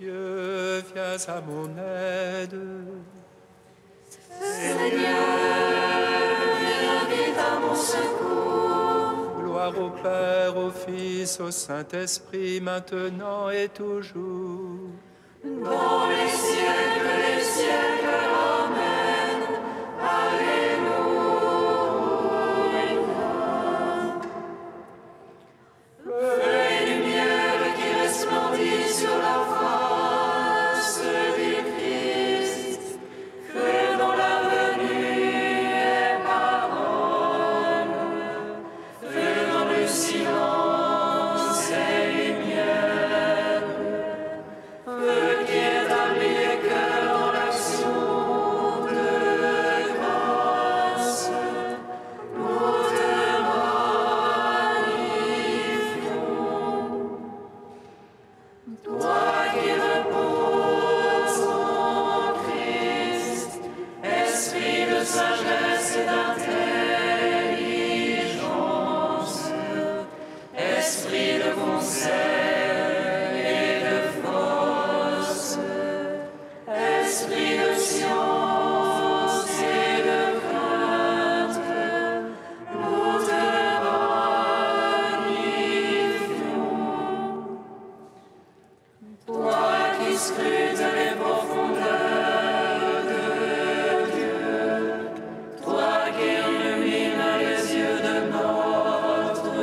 Dieu, viens à mon aide. Seigneur, viens vite à mon secours. Gloire au Père, au Fils, au Saint-Esprit, maintenant et toujours. Dans les siècles, Amen. Alléluia. Feu et lumière qui resplendit sur la face du Christ, feu dont la venue est parole, feu dans le silence et lumière, feu qui établit les cœurs dans l'action de grâce. Nous te magnifions. Toi qui reposes en Christ, esprit de sagesse et d'intelligence, esprit de conseil et de force, esprit de science et de crainte, nous te magnifions. Toi qui scrutes les profondeurs de Dieu, toi qui illumines les yeux de notre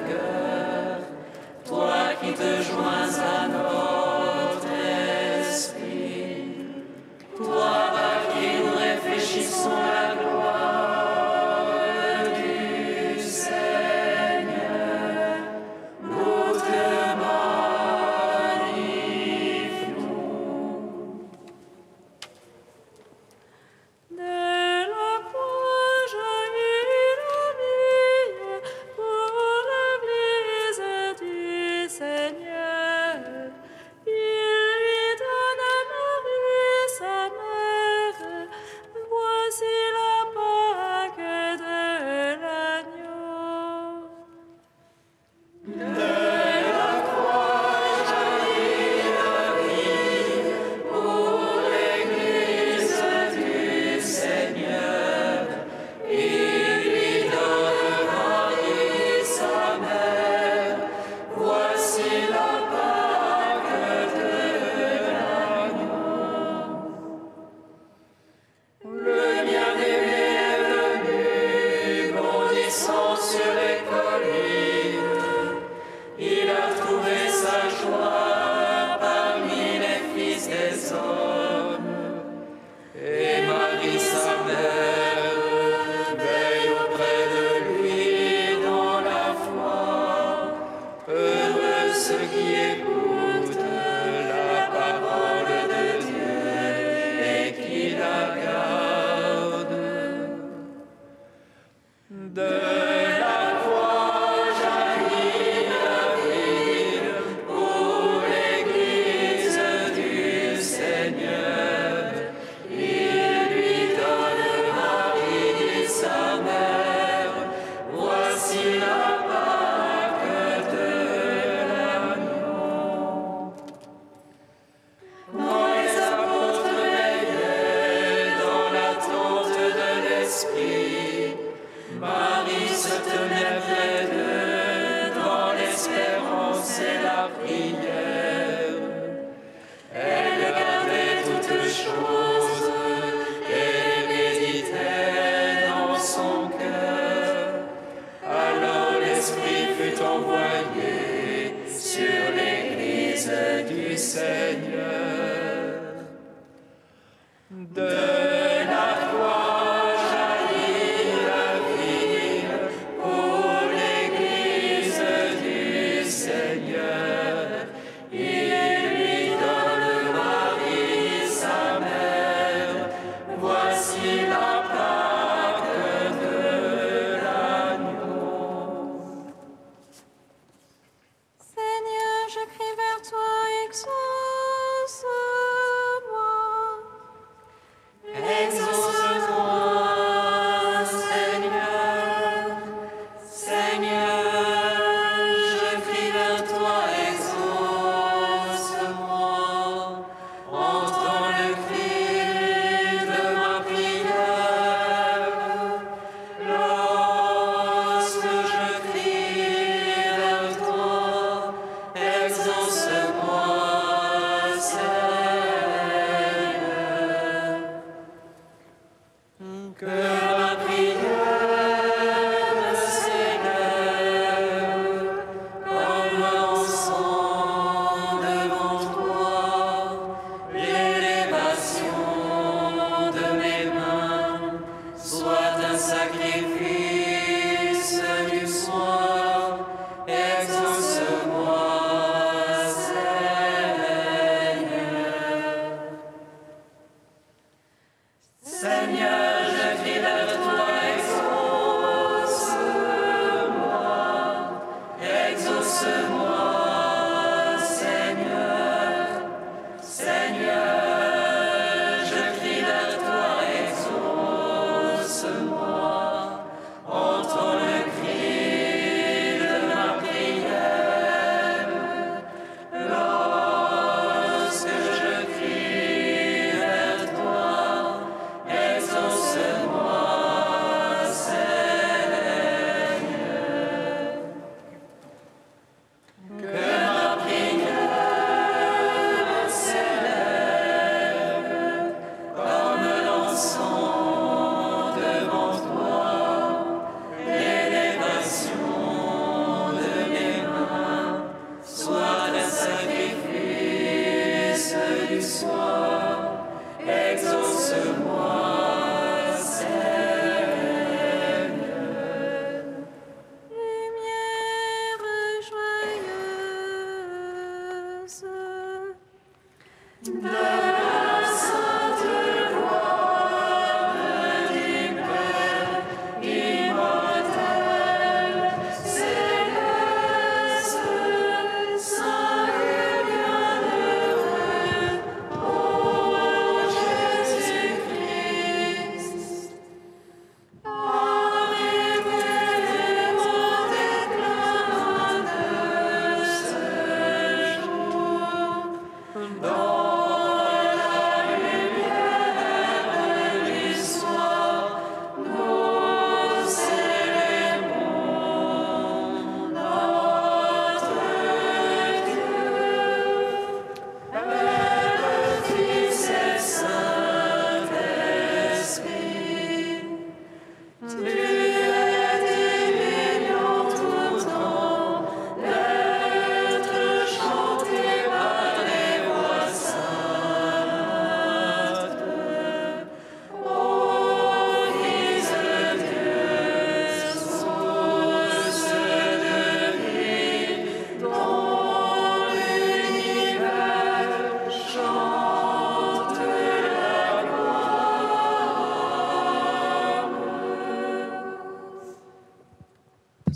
cœur, toi qui te joins à notre esprit, toi par qui nous réfléchissons la gloire du Seigneur, nous te magnifions. De la croix jaillit la vie pour l'Église du Seigneur. Il lui donne à Marie sa mère. Voici la Pâque de l'agneau. De la croix jaillit la vie pour l'Église du Seigneur. Il lui donne Marie sa mère. Voici la Pâque de l'agneau. Le bien-aimé est venu, bondissant sur les collines. Il a trouvé sa joie parmi les fils des hommes. Et Marie, sa mère, veille auprès de lui dans la foi. Heureux ceux qui écoutent la parole de Dieu et qui la gardent. De la croix jaillit la vie pour l'Église du Seigneur. Il lui donne Marie sa mère. Voici la Pâque de l'agneau. Quand les apôtres veillaient dans l'attente de l'Esprit, Marie se tenait près d'eux dans l'espérance et la prière. Elle gardait toutes choses et les méditait dans son cœur. Alors l'Esprit fut envoyé sur l'Église du Seigneur. De la croix jaillit la vie pour l'Église du Seigneur. Il lui donne Marie sa mère. Voici la Pâque de l'agneau. Seigneur, je crie vers toi, exauce.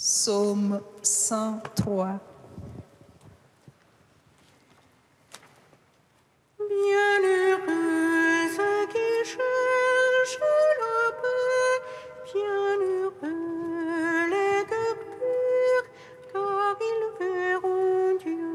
Psaume 103. Bienheureux qui cherchent la paix, bienheureux les cœurs purs, car ils verront Dieu.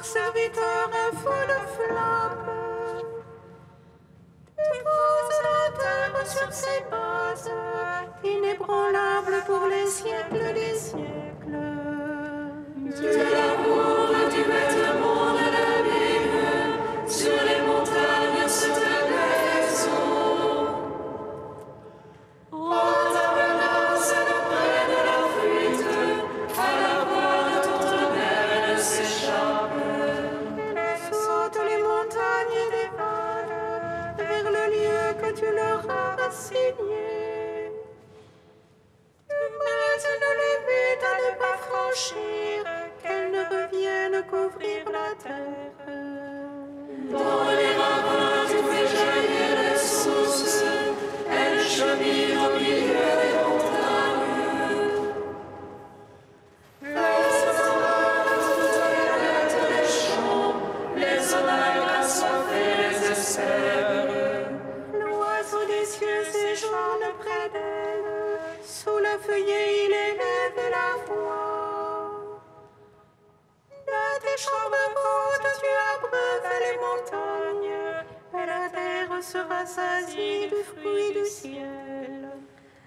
Serviteur, un feu de flamme, tu poses la terre sur ses bases, inébranlable pour les siècles des siècles. Tu l'amour du vêtement de la ville, sur les montagnes se te maison. Oh, ta menace est près de la fuite, à la voix de ton tonnerre s'échappe. Les montagnes et les vallées, vers le lieu que tu leur as assigné. Mais une limite à ne pas franchir, qu'elles ne reviennent qu'ouvrir la terre. Dans les ravins, tu fais jaillir les sources, elles cheminent au milieu des montagnes. Les sauvages toutes les bêtes des champs, les sauvages assoiffés les espèrent. L'oiseau des cieux séjourne près d'elle, sous la feuillée il élève la voix. Dans tes chambres hautes tu abreuves les montagnes, et la terre sera sasie du fruit du ciel.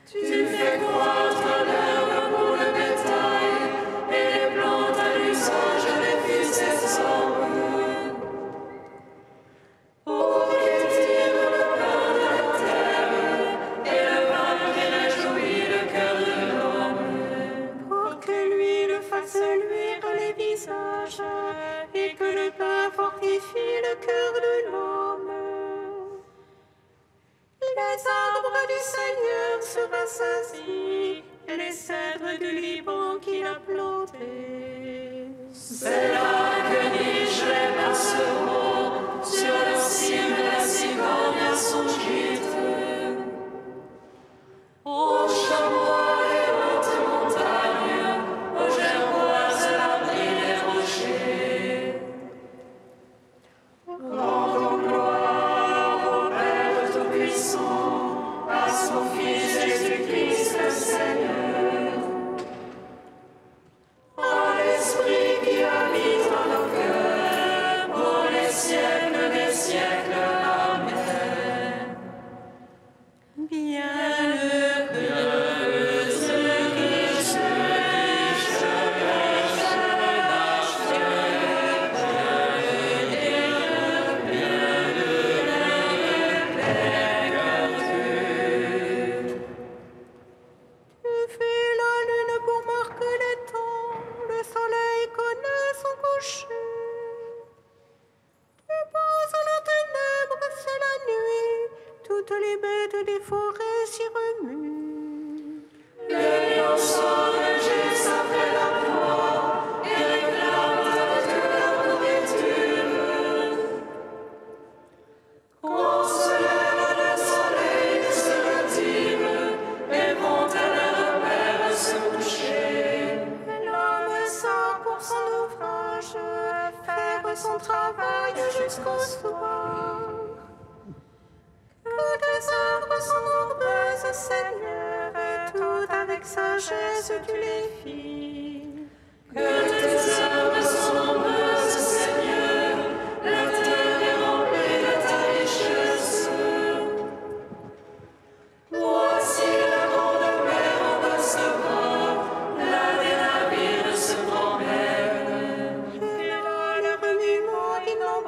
Tu fais croître l'herbe pour le bétail, et les plantes à l'usage des fils des hommes. Oh, qui tire le pain de la terre, et le vin qui réjouit le cœur de l'homme. Pour que l'huile fasse luire les visages, et que le pain fortifie le cœur de l'homme. Les arbres du Seigneur se rassasient, et les cèdres du Liban qu'il a plantés. C'est là que nichent les passereaux, sur le cime la cigogne à son gîte. Ô chamois et hautes montagnes, aux gerboises l'abri des rochers. Rendons gloire au Père Tout-Puissant, à son Fils Jésus-Christ le Seigneur. À l'Esprit qui habite en nos cœurs, pour les siècles des siècles. Amen. Bienheureux ceux qui cherchent Tu fais la lune pour marquer les temps, le soleil connaît son coucher. Tu poses la ténèbre, c'est la nuit, toutes les bêtes des forêts s'y remuent. Les lions sont régis après la proie et réclament avec leur nourriture. Quand se lève le soleil, ils se retirent et vont à leur repère se coucher. L'homme sort pour son ouvrage, faire son travail jusqu'au soir. Que tes œuvres sont nombreuses, Seigneur, et toutes avec sagesse tu les fis. Que tes œuvres sont nombreuses, Seigneur, la terre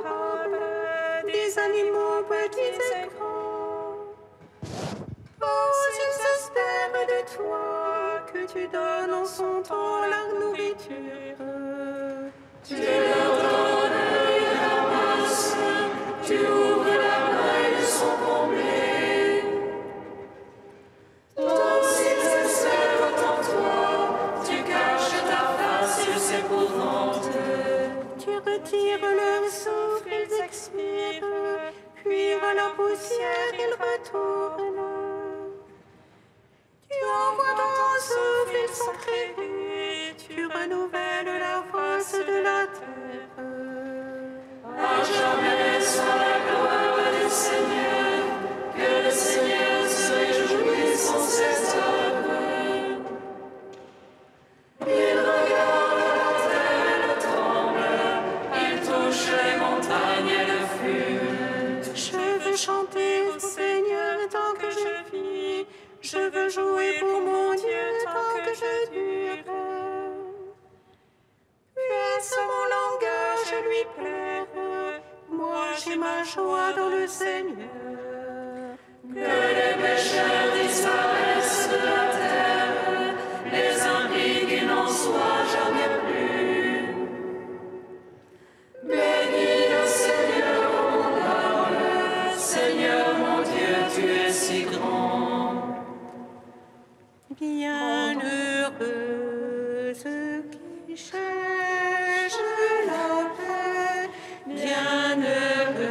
incomparables, des animaux petits et grands. Oh, s'ils espèrent de toi que tu donnes en son temps la nourriture. Tu leur donnes et ramasses, tu ouvres la main et ils sont comblés. Donc s'ils espèrent en toi, tu caches ta face, ils s'épouvantent. Tu retires leur souffle, ils expirent, puis à la poussière ils retournent. Tu envoies ton souffle, ils sont créés, tu renouvelles la face de la terre. À jamais soit la gloire du Seigneur, que le Seigneur se réjouisse en ses œuvres. Il regarde la terre et le tremble, il touche les montagnes et le fume. Je veux chanter au Seigneur tant que je vis, je veux jouer pour mon Dieu tant que je dure. Puisse mon langage lui plaire, moi j'ai ma joie dans le Seigneur. Que les pécheurs disparaissent de la terre, les impies qui n'en soient jamais plus. Bénis le Seigneur, mon âme, Seigneur mon Dieu, tu es si grand. Bienheureuse qui cherche la paix, bienheureux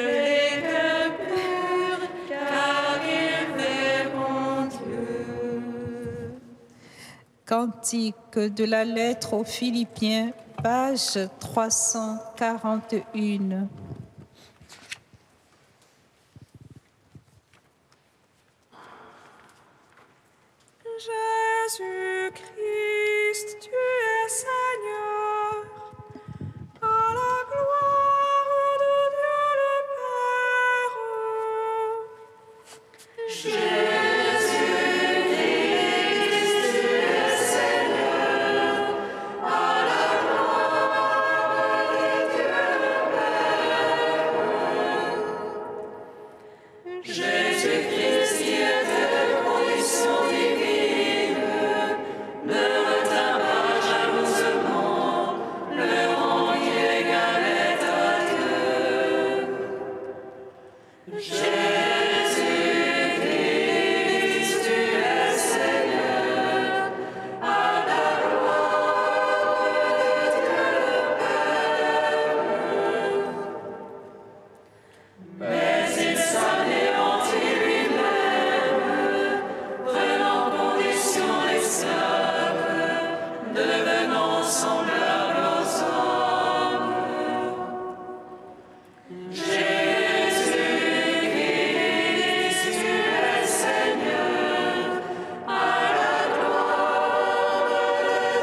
les cœurs purs, car ils verront Dieu. Cantique de la lettre aux Philippiens, page 341. Jésus-Christ, tu es Seigneur, à la gloire de Dieu le Père. Jésus-Christ, tu es Seigneur, à la gloire de Dieu le Père. Jésus-Christ qui était de condition divine, ne retint pas jalousement le rang qui égalait à Dieu. Jésus-Christ, tu es Seigneur, à la gloire de Dieu le Père. Mais il s'anéantit lui-même, prenant condition d'esclave, devenant semblable aux hommes. Jésus-Christ, tu es Seigneur, à la gloire de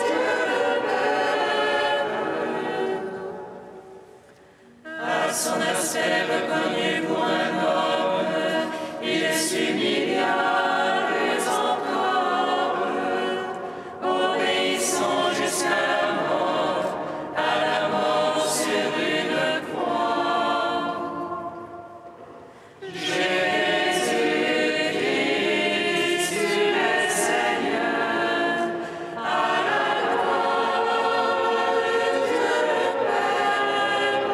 Dieu le Père. À son aspect reconnu pour un homme, il essuie milliards encore, obéissant jusqu'à la mort sur une croix. Jésus-Christ, tu es Seigneur, à la gloire de Dieu le Père.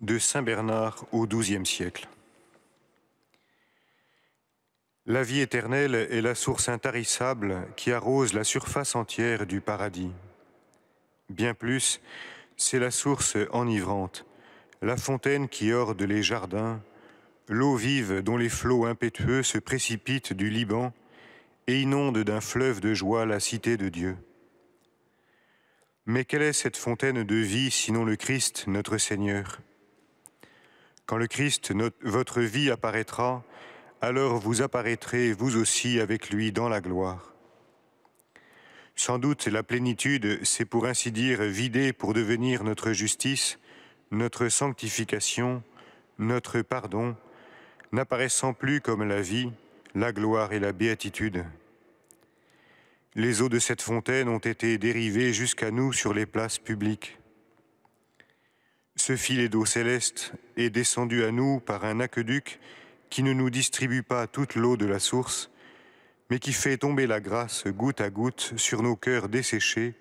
de saint Bernard au XIIe siècle. La vie éternelle est la source intarissable qui arrose la surface entière du paradis. Bien plus, c'est la source enivrante, la fontaine qui orde les jardins, l'eau vive dont les flots impétueux se précipitent du Liban et inondent d'un fleuve de joie la cité de Dieu. Mais quelle est cette fontaine de vie sinon le Christ, notre Seigneur ? Quand le Christ, votre vie, apparaîtra, alors vous apparaîtrez vous aussi avec lui dans la gloire. Sans doute la plénitude s'est pour ainsi dire vidée pour devenir notre justice, notre sanctification, notre pardon, n'apparaissant plus comme la vie, la gloire et la béatitude. Les eaux de cette fontaine ont été dérivées jusqu'à nous sur les places publiques. Ce filet d'eau céleste est descendu à nous par un aqueduc qui ne nous distribue pas toute l'eau de la source, mais qui fait tomber la grâce goutte à goutte sur nos cœurs desséchés,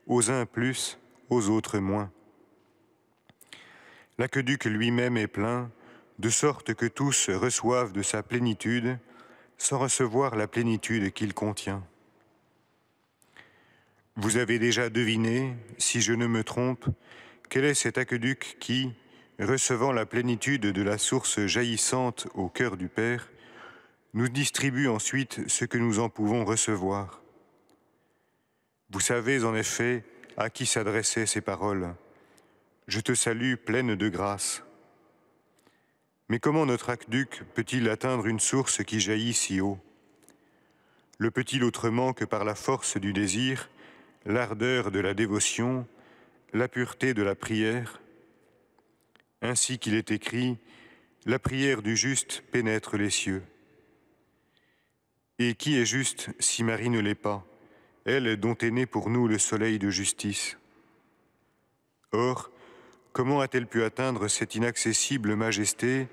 aux uns plus, aux autres moins. L'aqueduc lui-même est plein, de sorte que tous reçoivent de sa plénitude, sans recevoir la plénitude qu'il contient. Vous avez déjà deviné, si je ne me trompe, quel est cet aqueduc qui, recevant la plénitude de la source jaillissante au cœur du Père, nous distribue ensuite ce que nous en pouvons recevoir. Vous savez en effet à qui s'adressaient ces paroles. Je te salue pleine de grâce. Mais comment notre aqueduc peut-il atteindre une source qui jaillit si haut? Le peut-il autrement que par la force du désir, l'ardeur de la dévotion, la pureté de la prière? Ainsi qu'il est écrit, la prière du juste pénètre les cieux. Et qui est juste si Marie ne l'est pas, elle dont est né pour nous le soleil de justice? Or, comment a-t-elle pu atteindre cette inaccessible majesté,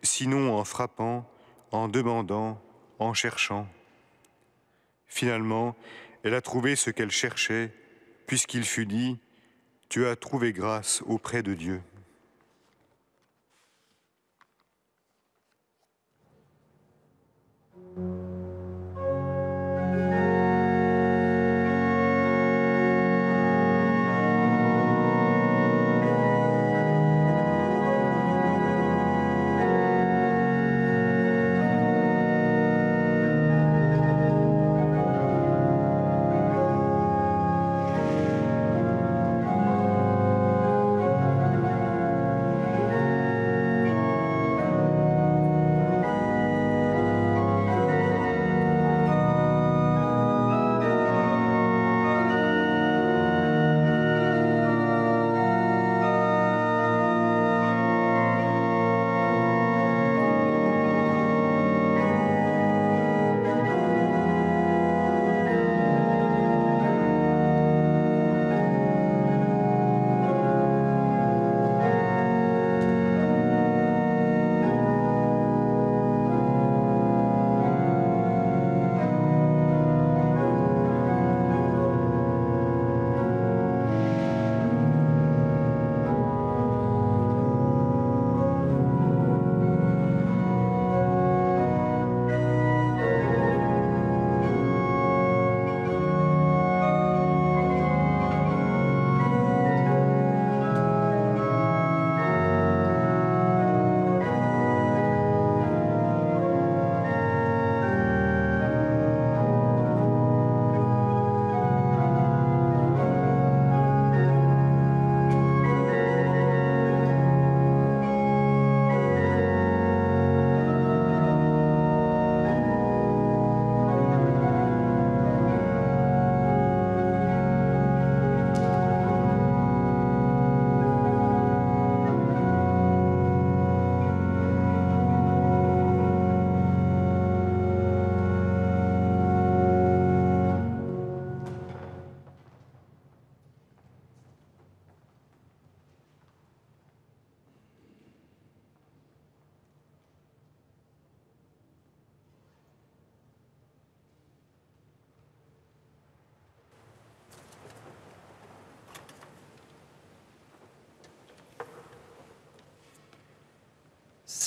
sinon en frappant, en demandant, en cherchant? Finalement, elle a trouvé ce qu'elle cherchait, puisqu'il fut dit « Tu as trouvé grâce auprès de Dieu ».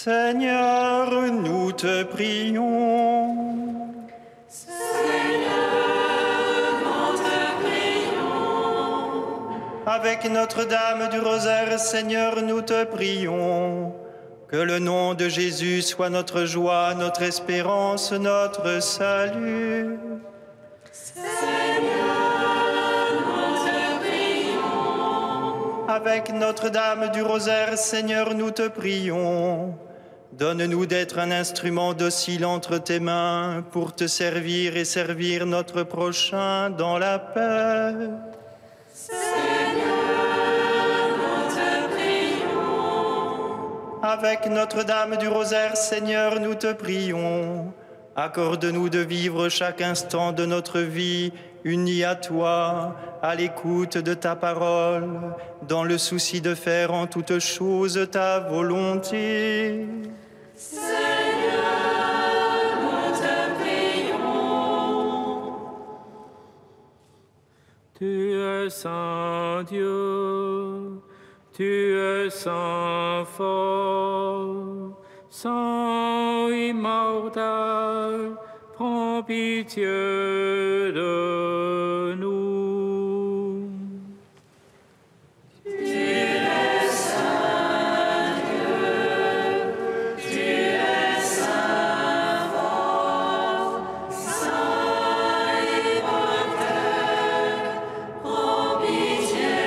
Seigneur, nous te prions. Avec Notre-Dame du Rosaire, Seigneur, nous te prions. Que le nom de Jésus soit notre joie, notre espérance, notre salut. Seigneur, nous te prions. Avec Notre-Dame du Rosaire, Seigneur, nous te prions. Donne-nous d'être un instrument docile entre tes mains pour te servir et servir notre prochain dans la paix. Avec Notre-Dame du Rosaire, Seigneur, nous te prions. Accorde-nous de vivre chaque instant de notre vie unis à toi, à l'écoute de ta parole, dans le souci de faire en toutes choses ta volonté. Seigneur, nous te prions. Tu es Saint Dieu. Tu es Saint fort, Saint immortel, prends pitié de nous. Tu es Saint Dieu, tu es Saint fort, Saint immortel, prends pitié.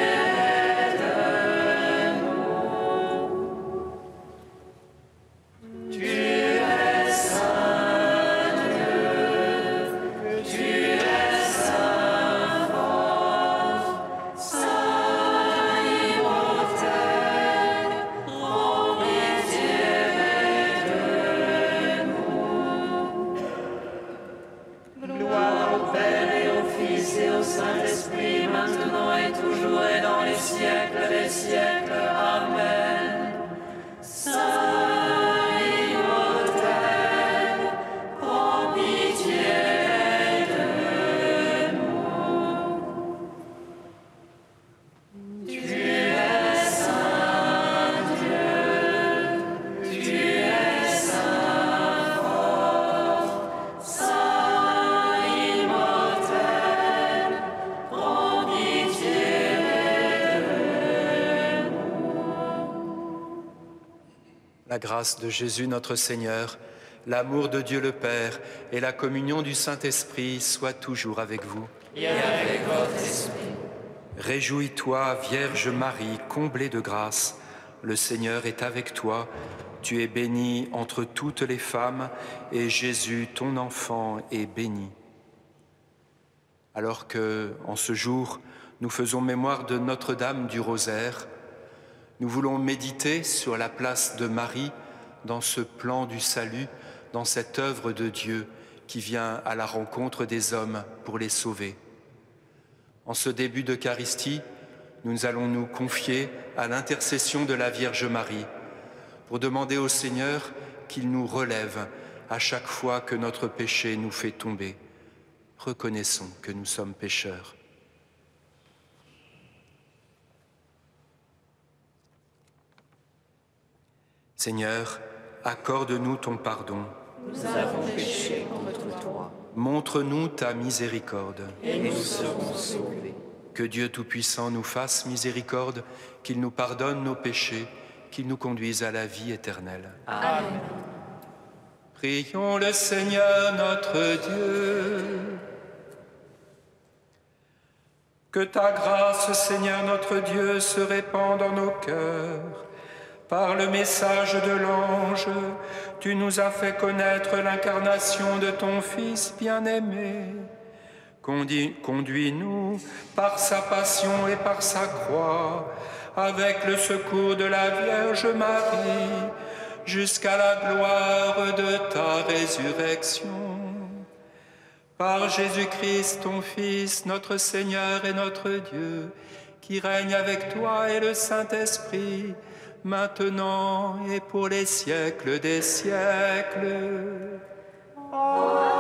Saint-Esprit, maintenant et toujours et dans les siècles des siècles. Amen. Saint immortel, prends pitié de nous. Tu es Saint Dieu, tu es Saint fort, Saint immortel, prends pitié de nous. La grâce de Jésus notre Seigneur, l'amour de Dieu le Père et la communion du Saint-Esprit soient toujours avec vous. Et avec votre esprit. Réjouis-toi, Vierge Marie, comblée de grâce. Le Seigneur est avec toi. Tu es bénie entre toutes les femmes, et Jésus, ton enfant, est béni. Alors que, en ce jour, nous faisons mémoire de Notre-Dame du Rosaire, nous voulons méditer sur la place de Marie dans ce plan du salut, dans cette œuvre de Dieu qui vient à la rencontre des hommes pour les sauver. En ce début d'Eucharistie, nous allons nous confier à l'intercession de la Vierge Marie pour demander au Seigneur qu'il nous relève à chaque fois que notre péché nous fait tomber. Reconnaissons que nous sommes pécheurs. Seigneur, accorde-nous ton pardon. Nous avons péché contre toi. Montre-nous ta miséricorde. Et nous serons sauvés. Que Dieu Tout-Puissant nous fasse miséricorde, qu'il nous pardonne nos péchés, qu'il nous conduise à la vie éternelle. Amen. Prions le Seigneur notre Dieu. Que ta grâce, Seigneur notre Dieu, se répande dans nos cœurs. Par le message de l'ange, tu nous as fait connaître l'incarnation de ton Fils bien-aimé. Conduis-nous par sa passion et par sa croix, avec le secours de la Vierge Marie, jusqu'à la gloire de ta résurrection. Par Jésus-Christ, ton Fils, notre Seigneur et notre Dieu, qui règne avec toi et le Saint-Esprit, maintenant et pour les siècles des siècles. Amen.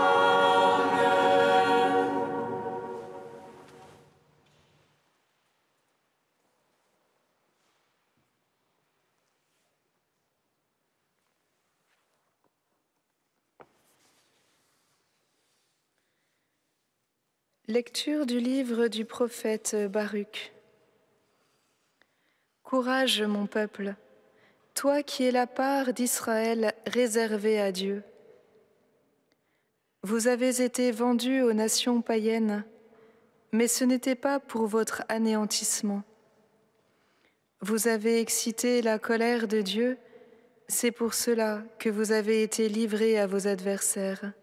Lecture du livre du prophète Baruch. Courage, mon peuple, toi qui es la part d'Israël réservée à Dieu. Vous avez été vendus aux nations païennes, mais ce n'était pas pour votre anéantissement. Vous avez excité la colère de Dieu, c'est pour cela que vous avez été livrés à vos adversaires.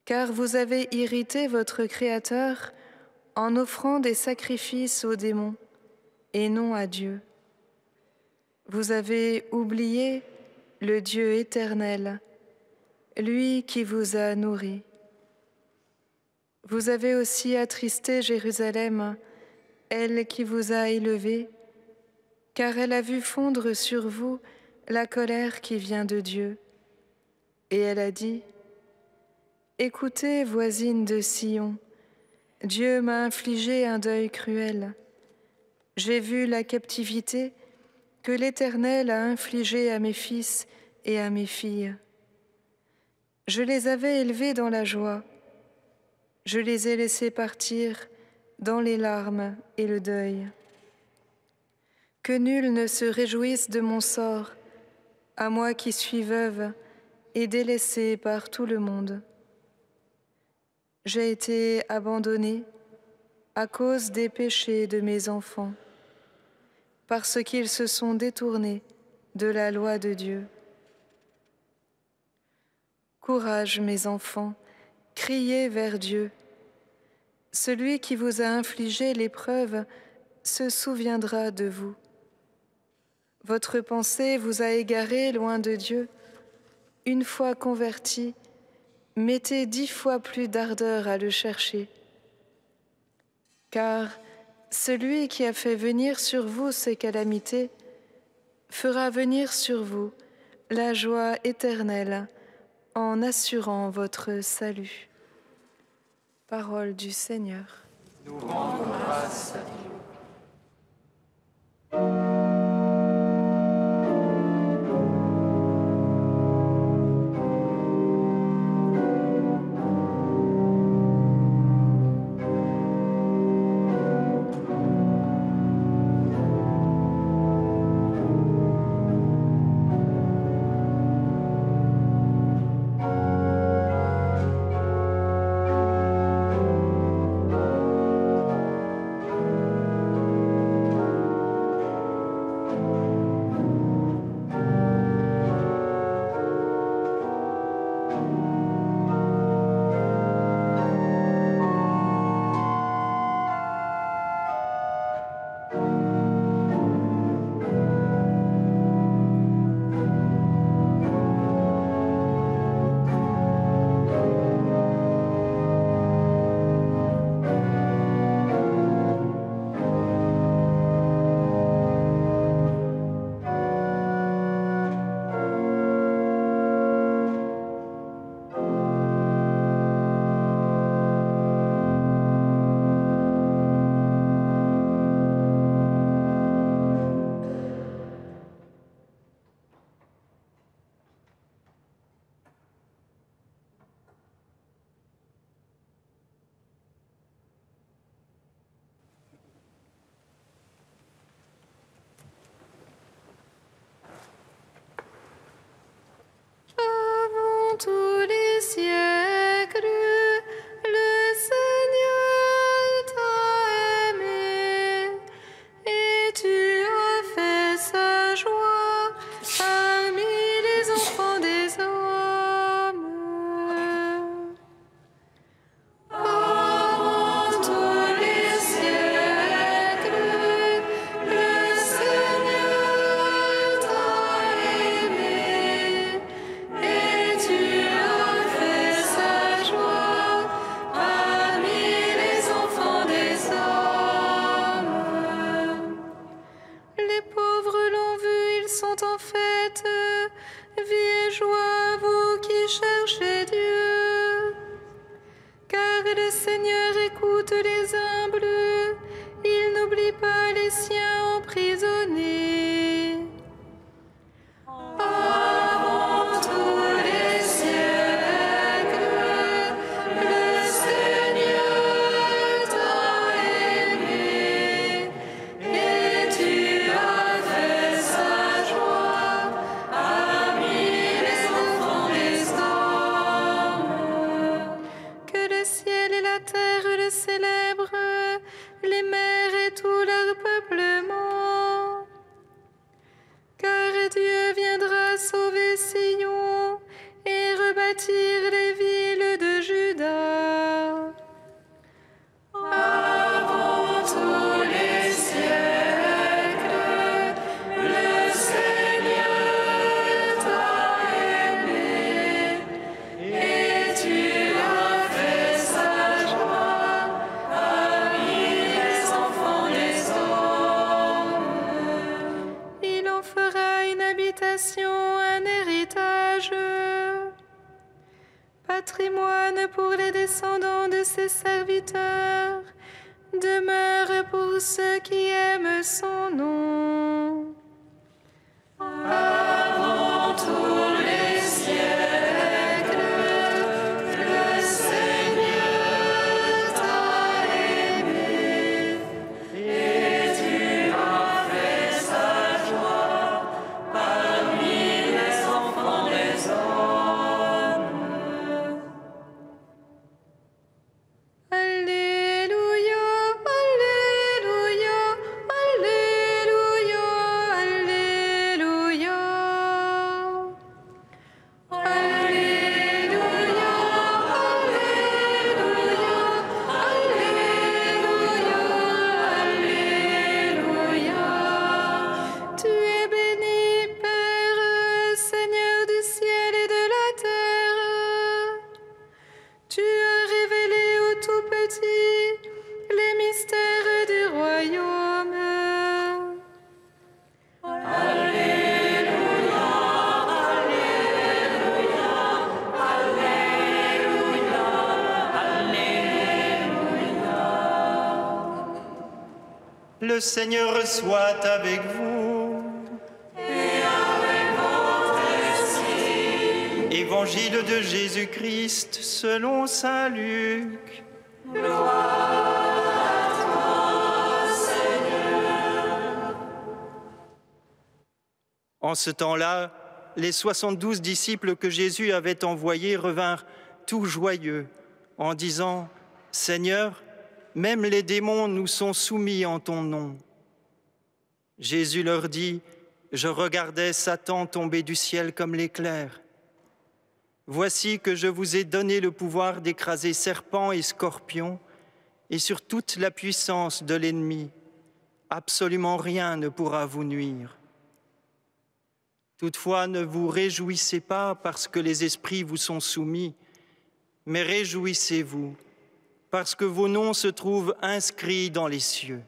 Car vous avez irrité votre Créateur en offrant des sacrifices aux démons et non à Dieu. Vous avez oublié le Dieu éternel, lui qui vous a nourris. Vous avez aussi attristé Jérusalem, elle qui vous a élevé, car elle a vu fondre sur vous la colère qui vient de Dieu. Et elle a dit, « Écoutez, voisine de Sion, Dieu m'a infligé un deuil cruel. J'ai vu la captivité que l'Éternel a infligée à mes fils et à mes filles. Je les avais élevés dans la joie. Je les ai laissés partir dans les larmes et le deuil. Que nul ne se réjouisse de mon sort, à moi qui suis veuve et délaissée par tout le monde. J'ai été abandonnée à cause des péchés de mes enfants, parce qu'ils se sont détournés de la loi de Dieu. Courage, mes enfants, criez vers Dieu. Celui qui vous a infligé l'épreuve se souviendra de vous. Votre pensée vous a égaré loin de Dieu. Une fois converti, mettez 10 fois plus d'ardeur à le chercher. Car celui qui a fait venir sur vous ces calamités fera venir sur vous la joie éternelle en assurant votre salut. Parole du Seigneur. Nous rendons grâce à Dieu. Tous les siècles, le Seigneur t'a aimé, et tu as fait sa joie parmi les enfants des hommes. Avant tous les siècles, le Seigneur t'a aimé, et tu as fait sa joie parmi les enfants des hommes. Les pauvres l'ont vu, ils sont en fête. Vie et joie, vous qui cherchez Dieu. Car le Seigneur écoute les humbles, il n'oublie pas les siens emprisonnés. Avant tous les siècles, le Seigneur bâtir les villes de Juda. Avant tous les siècles, le Seigneur t'a aimé, et tu as fait sa joie parmi les enfants des hommes. Il en fera une habitation, un héritage, patrimoine pour les descendants de ses serviteurs, demeure pour ceux qui aiment son nom. Avant tous les siècles, le Seigneur t'a aimé, et tu as fait sa joie parmi les enfants des hommes. Alléluia, Alléluia, Alléluia, Alléluia. Alléluia, Alléluia, Alléluia, Alléluia. Tu es béni, Père, Seigneur du ciel et de la terre. Tu as révélé aux tout petits les mystères du royaume. Le Seigneur soit avec vous. Et avec votre esprit, Évangile de Jésus-Christ selon saint Luc. En ce temps-là, les 72 disciples que Jésus avait envoyés revinrent tout joyeux en disant « Seigneur, même les démons nous sont soumis en ton nom. » Jésus leur dit « Je regardais Satan tomber du ciel comme l'éclair. Voici que je vous ai donné le pouvoir d'écraser serpents et scorpions et sur toute la puissance de l'ennemi. Absolument rien ne pourra vous nuire. Toutefois, ne vous réjouissez pas parce que les esprits vous sont soumis, mais réjouissez-vous parce que vos noms se trouvent inscrits dans les cieux. »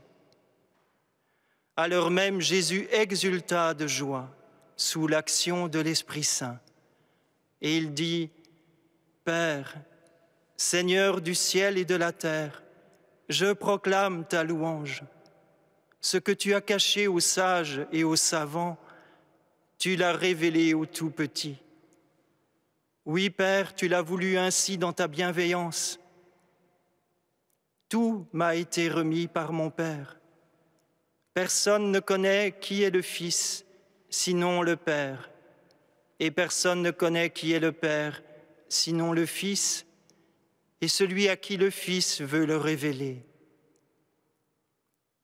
À l'heure même, Jésus exulta de joie sous l'action de l'Esprit Saint. Et il dit, « Père, Seigneur du ciel et de la terre, je proclame ta louange. Ce que tu as caché aux sages et aux savants, tu l'as révélé aux tout petits. Oui, Père, tu l'as voulu ainsi dans ta bienveillance. Tout m'a été remis par mon Père. Personne ne connaît qui est le Fils, sinon le Père. Et personne ne connaît qui est le Père, sinon le Fils, et celui à qui le Fils veut le révéler. »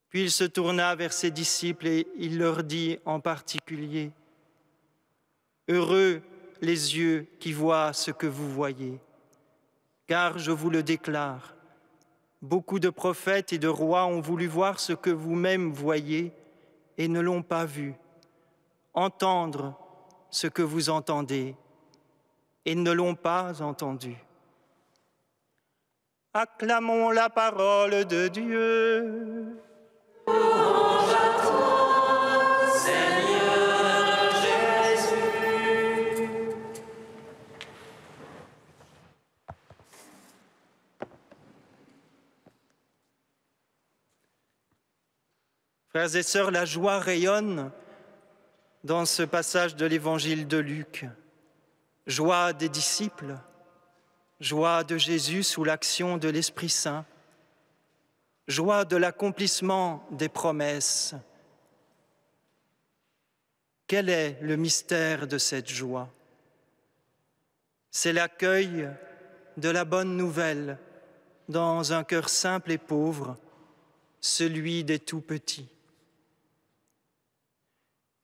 Puis il se tourna vers ses disciples et il leur dit en particulier, « Heureux les yeux qui voient ce que vous voyez, car je vous le déclare, beaucoup de prophètes et de rois ont voulu voir ce que vous-même voyez et ne l'ont pas vu, entendre ce que vous entendez et ne l'ont pas entendu. » Acclamons la parole de Dieu. louange à toi, Seigneur Jésus. Frères et sœurs, la joie rayonne dans ce passage de l'évangile de Luc. Joie des disciples, joie de Jésus sous l'action de l'Esprit Saint, joie de l'accomplissement des promesses. Quel est le mystère de cette joie? C'est l'accueil de la bonne nouvelle dans un cœur simple et pauvre, celui des tout-petits.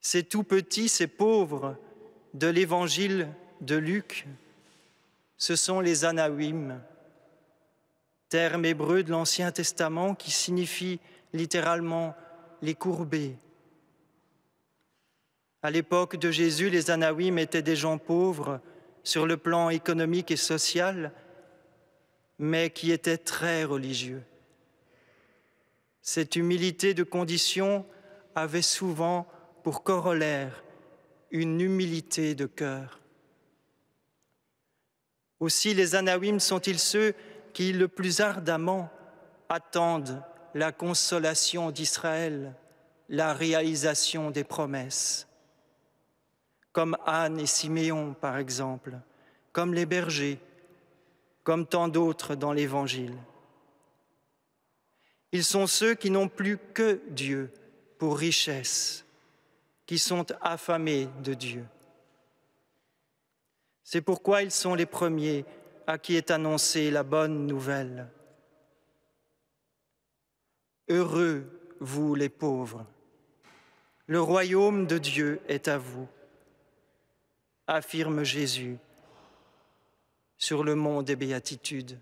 Ces tout-petits, ces pauvres de l'évangile de Luc Ce sont les Anawim, terme hébreu de l'Ancien Testament qui signifie littéralement les courbés. À l'époque de Jésus, les Anawim étaient des gens pauvres sur le plan économique et social, mais qui étaient très religieux. Cette humilité de condition avait souvent pour corollaire une humilité de cœur. Aussi, les Anawim sont-ils ceux qui, le plus ardemment, attendent la consolation d'Israël, la réalisation des promesses, comme Anne et Siméon, par exemple, comme les bergers, comme tant d'autres dans l'Évangile. Ils sont ceux qui n'ont plus que Dieu pour richesse, qui sont affamés de Dieu. C'est pourquoi ils sont les premiers à qui est annoncée la bonne nouvelle. Heureux, vous les pauvres, le royaume de Dieu est à vous, affirme Jésus sur le mont des Béatitudes.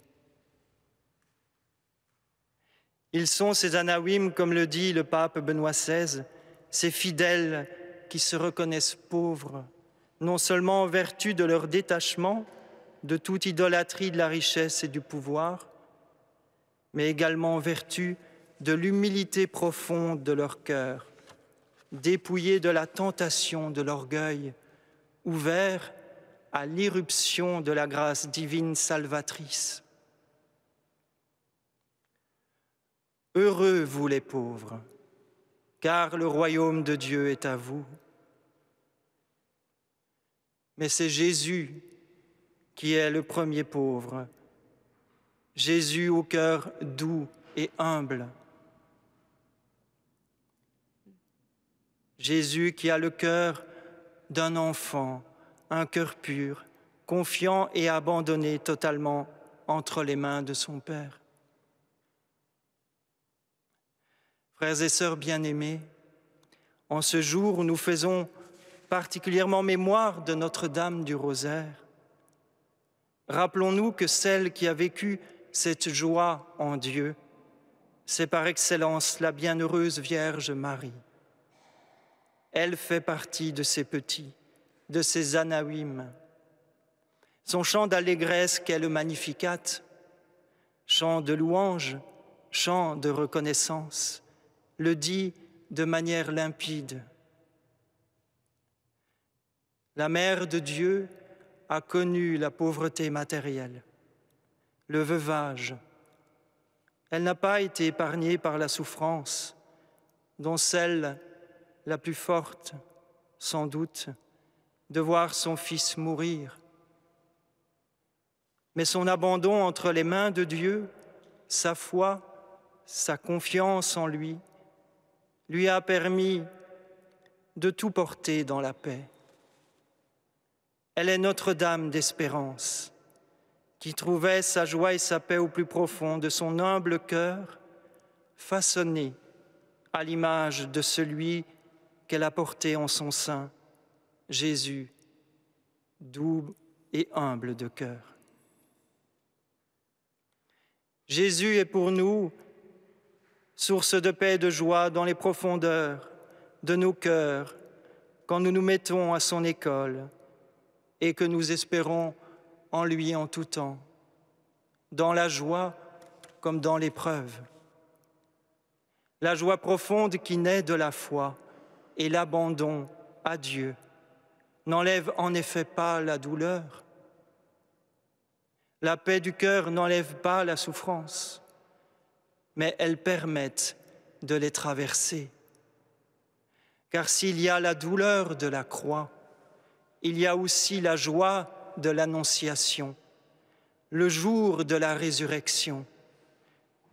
Ils sont ces Anawim, comme le dit le pape Benoît XVI, ces fidèles qui se reconnaissent pauvres, non seulement en vertu de leur détachement de toute idolâtrie de la richesse et du pouvoir, mais également en vertu de l'humilité profonde de leur cœur, dépouillés de la tentation de l'orgueil, ouverts à l'irruption de la grâce divine salvatrice. Heureux vous les pauvres, car le royaume de Dieu est à vous. Mais c'est Jésus qui est le premier pauvre, Jésus au cœur doux et humble, Jésus qui a le cœur d'un enfant, un cœur pur, confiant et abandonné totalement entre les mains de son Père. Frères et sœurs bien-aimés, en ce jour où nous faisons particulièrement mémoire de Notre-Dame du Rosaire, rappelons-nous que celle qui a vécu cette joie en Dieu, c'est par excellence la bienheureuse Vierge Marie. Elle fait partie de ces petits, de ces Anawim. Son chant d'allégresse qu'est le Magnificat, chant de louange, chant de reconnaissance, le dit de manière limpide. La Mère de Dieu a connu la pauvreté matérielle, le veuvage. Elle n'a pas été épargnée par la souffrance, dont celle la plus forte, sans doute, de voir son fils mourir. Mais son abandon entre les mains de Dieu, sa foi, sa confiance en lui a permis de tout porter dans la paix. Elle est Notre-Dame d'espérance, qui trouvait sa joie et sa paix au plus profond de son humble cœur, façonné à l'image de celui qu'elle a porté en son sein, Jésus, doux et humble de cœur. Jésus est pour nous source de paix et de joie dans les profondeurs de nos cœurs, quand nous nous mettons à son école et que nous espérons en lui en tout temps, dans la joie comme dans l'épreuve. La joie profonde qui naît de la foi et l'abandon à Dieu n'enlève en effet pas la douleur. La paix du cœur n'enlève pas la souffrance, mais elles permettent de les traverser. Car s'il y a la douleur de la croix, il y a aussi la joie de l'Annonciation, le jour de la résurrection.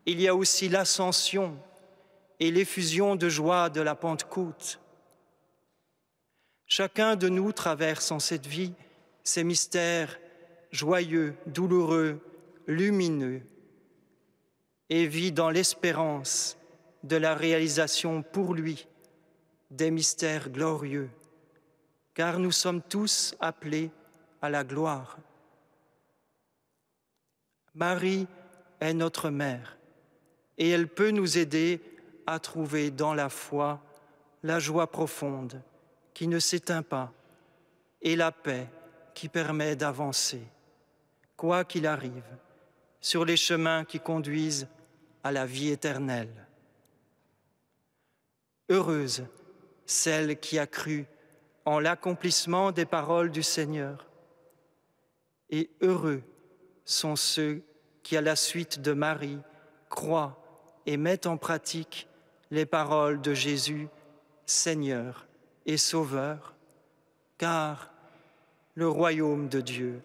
Il y a aussi l'ascension et l'effusion de joie de la Pentecôte. Chacun de nous traverse en cette vie ces mystères joyeux, douloureux, lumineux, et vit dans l'espérance de la réalisation pour lui des mystères glorieux, car nous sommes tous appelés à la gloire. Marie est notre mère et elle peut nous aider à trouver dans la foi la joie profonde qui ne s'éteint pas et la paix qui permet d'avancer, quoi qu'il arrive, sur les chemins qui conduisent à la vie éternelle. Heureuse celle qui a cru en l'accomplissement des paroles du Seigneur, et heureux sont ceux qui, à la suite de Marie, croient et mettent en pratique les paroles de Jésus, Seigneur et Sauveur, car le royaume de Dieu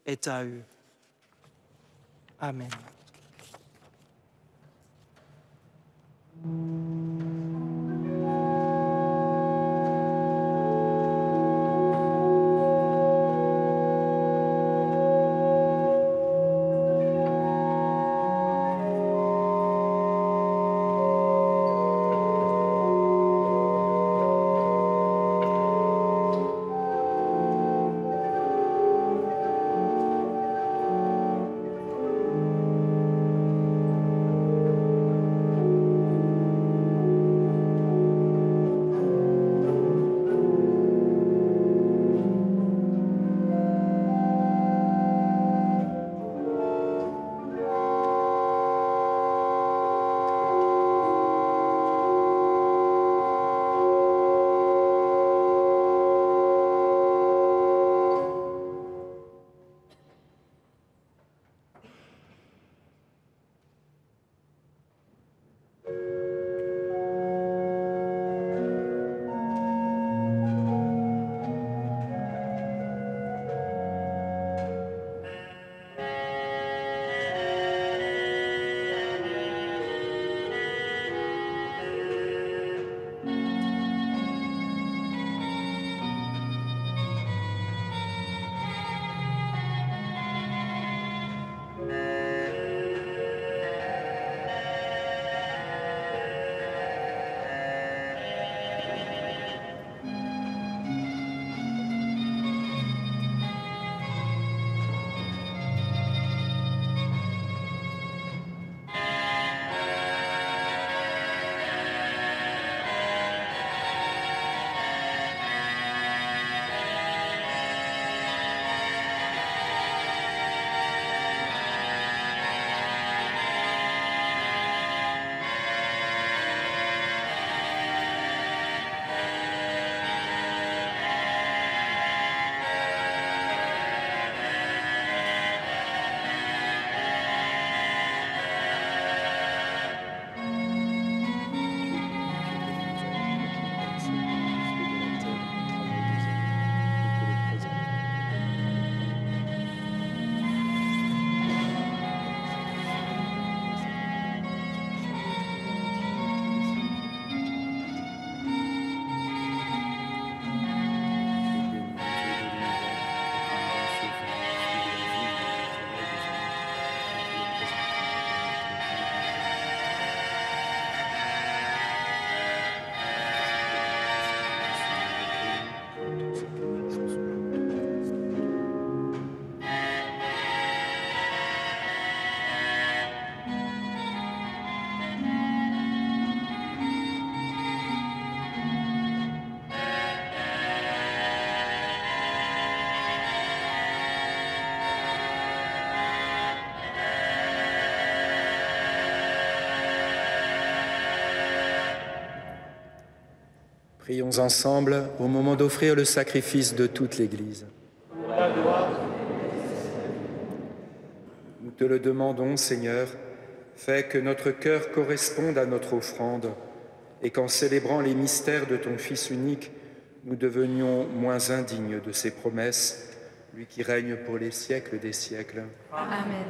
est à eux. Amen. Prions ensemble au moment d'offrir le sacrifice de toute l'Église. Nous te le demandons, Seigneur, fais que notre cœur corresponde à notre offrande et qu'en célébrant les mystères de ton Fils unique, nous devenions moins indignes de ses promesses, lui qui règne pour les siècles des siècles. Amen.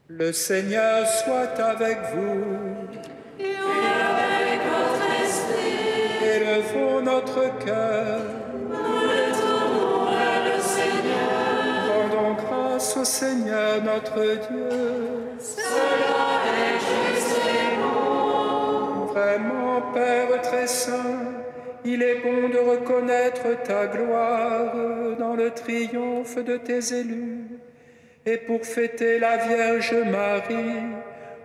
Le Seigneur soit avec vous. Et avec votre esprit, Élevons notre cœur. nous le tournons vers le Seigneur. Rendons grâce au Seigneur notre Dieu. Cela est juste et bon. Vraiment, Père très saint, il est bon de reconnaître ta gloire dans le le triomphe de tes élus, et pour fêter la Vierge Marie,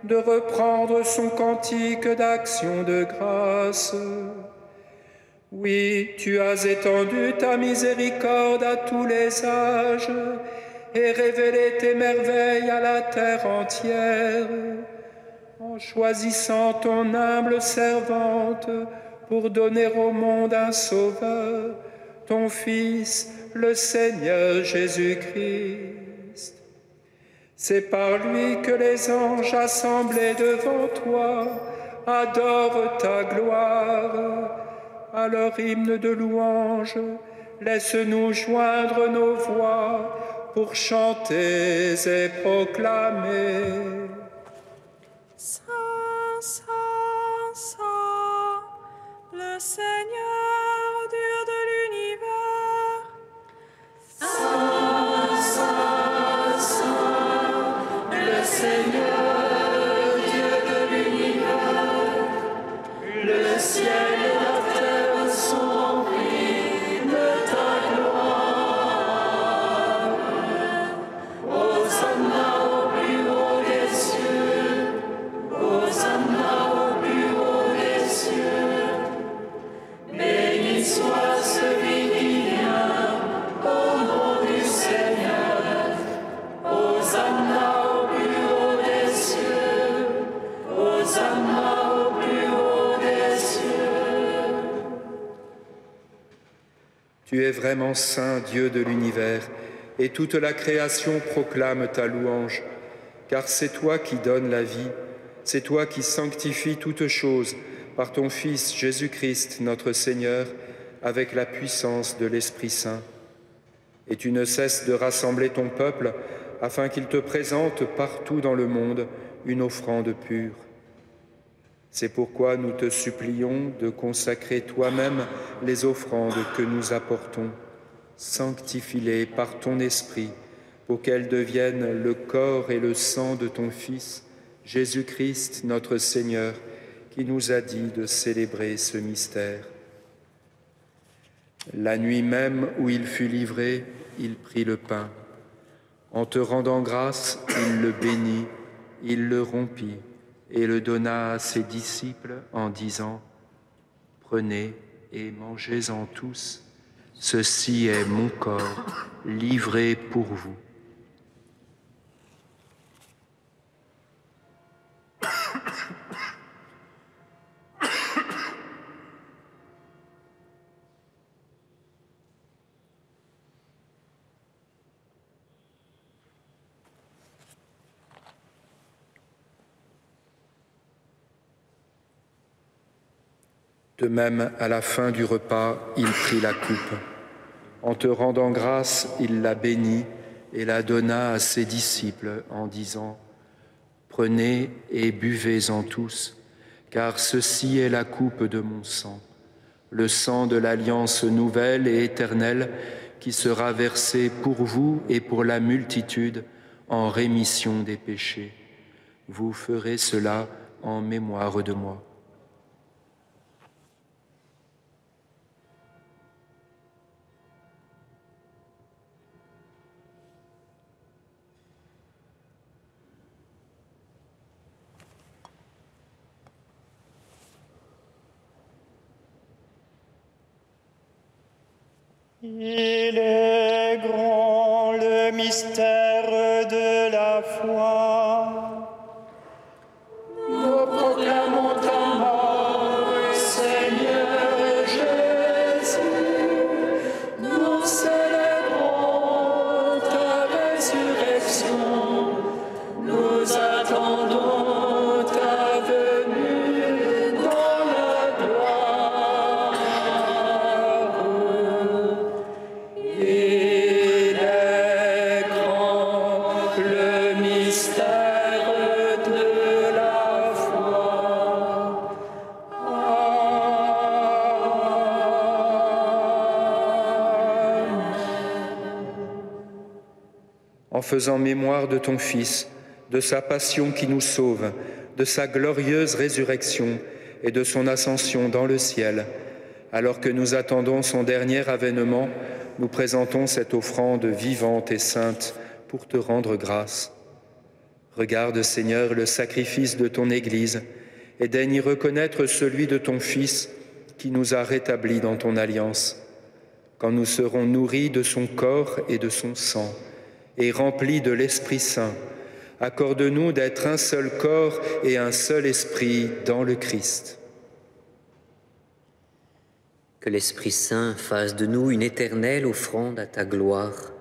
de reprendre son cantique d'action de grâce. Oui, tu as étendu ta miséricorde à tous les âges et révélé tes merveilles à la terre entière, en choisissant ton humble servante pour donner au monde un sauveur, ton Fils, le Seigneur Jésus-Christ. C'est par lui que les anges assemblés devant toi adorent ta gloire. À leur hymne de louange, laisse-nous joindre nos voix pour chanter et proclamer. Saint, Saint, Saint, le Seigneur, Dieu de l'univers. Saint, Saint, Saint, le Seigneur, Dieu de l'univers. Le ciel et la terre sont remplis de ta gloire. Hosanna au plus haut des cieux. Hosanna au plus haut des cieux. Béni soit celui qui vient au nom du Seigneur. Hosanna au plus haut des cieux. Hosanna au plus haut des cieux. Tu es vraiment saint, Dieu de l'univers, et toute la création proclame ta louange, car c'est toi qui donnes la vie, c'est toi qui sanctifies toutes choses par ton Fils Jésus-Christ, notre Seigneur, avec la puissance de l'Esprit Saint. Et tu ne cesses de rassembler ton peuple afin qu'il te présente partout dans le monde une offrande pure. C'est pourquoi nous te supplions de consacrer toi-même les offrandes que nous apportons. Sanctifie-les par ton Esprit, pour qu'elles deviennent le corps et le sang de ton Fils, Jésus-Christ, notre Seigneur, qui nous a dit de célébrer ce mystère. La nuit même où il fut livré, il prit le pain. En te rendant grâce, il le bénit, il le rompit et le donna à ses disciples en disant : « Prenez et mangez-en tous, ceci est mon corps livré pour vous. » De même, à la fin du repas, il prit la coupe. En te rendant grâce, il la bénit et la donna à ses disciples en disant : « Prenez et buvez-en tous, car ceci est la coupe de mon sang, le sang de l'alliance nouvelle et éternelle qui sera versé pour vous et pour la multitude en rémission des péchés. Vous ferez cela en mémoire de moi. » Il est grand le mystère de la foi. Nous proclamons ta mort, Seigneur Jésus. Nous célébrons ta résurrection. Nous attendons ta venue dans la gloire. Il est grand le mystère de la foi. En faisant mémoire de ton Fils, de sa passion qui nous sauve, de sa glorieuse résurrection et de son ascension dans le ciel, Alors que nous attendons son dernier avènement, nous présentons cette offrande vivante et sainte pour te rendre grâce. Regarde, Seigneur, le sacrifice de ton Église et daigne y reconnaître celui de ton Fils qui nous a rétablis dans ton alliance. Quand nous serons nourris de son corps et de son sang et remplis de l'Esprit Saint, accorde-nous d'être un seul corps et un seul esprit dans le Christ. Que l'Esprit Saint fasse de nous une éternelle offrande à ta gloire,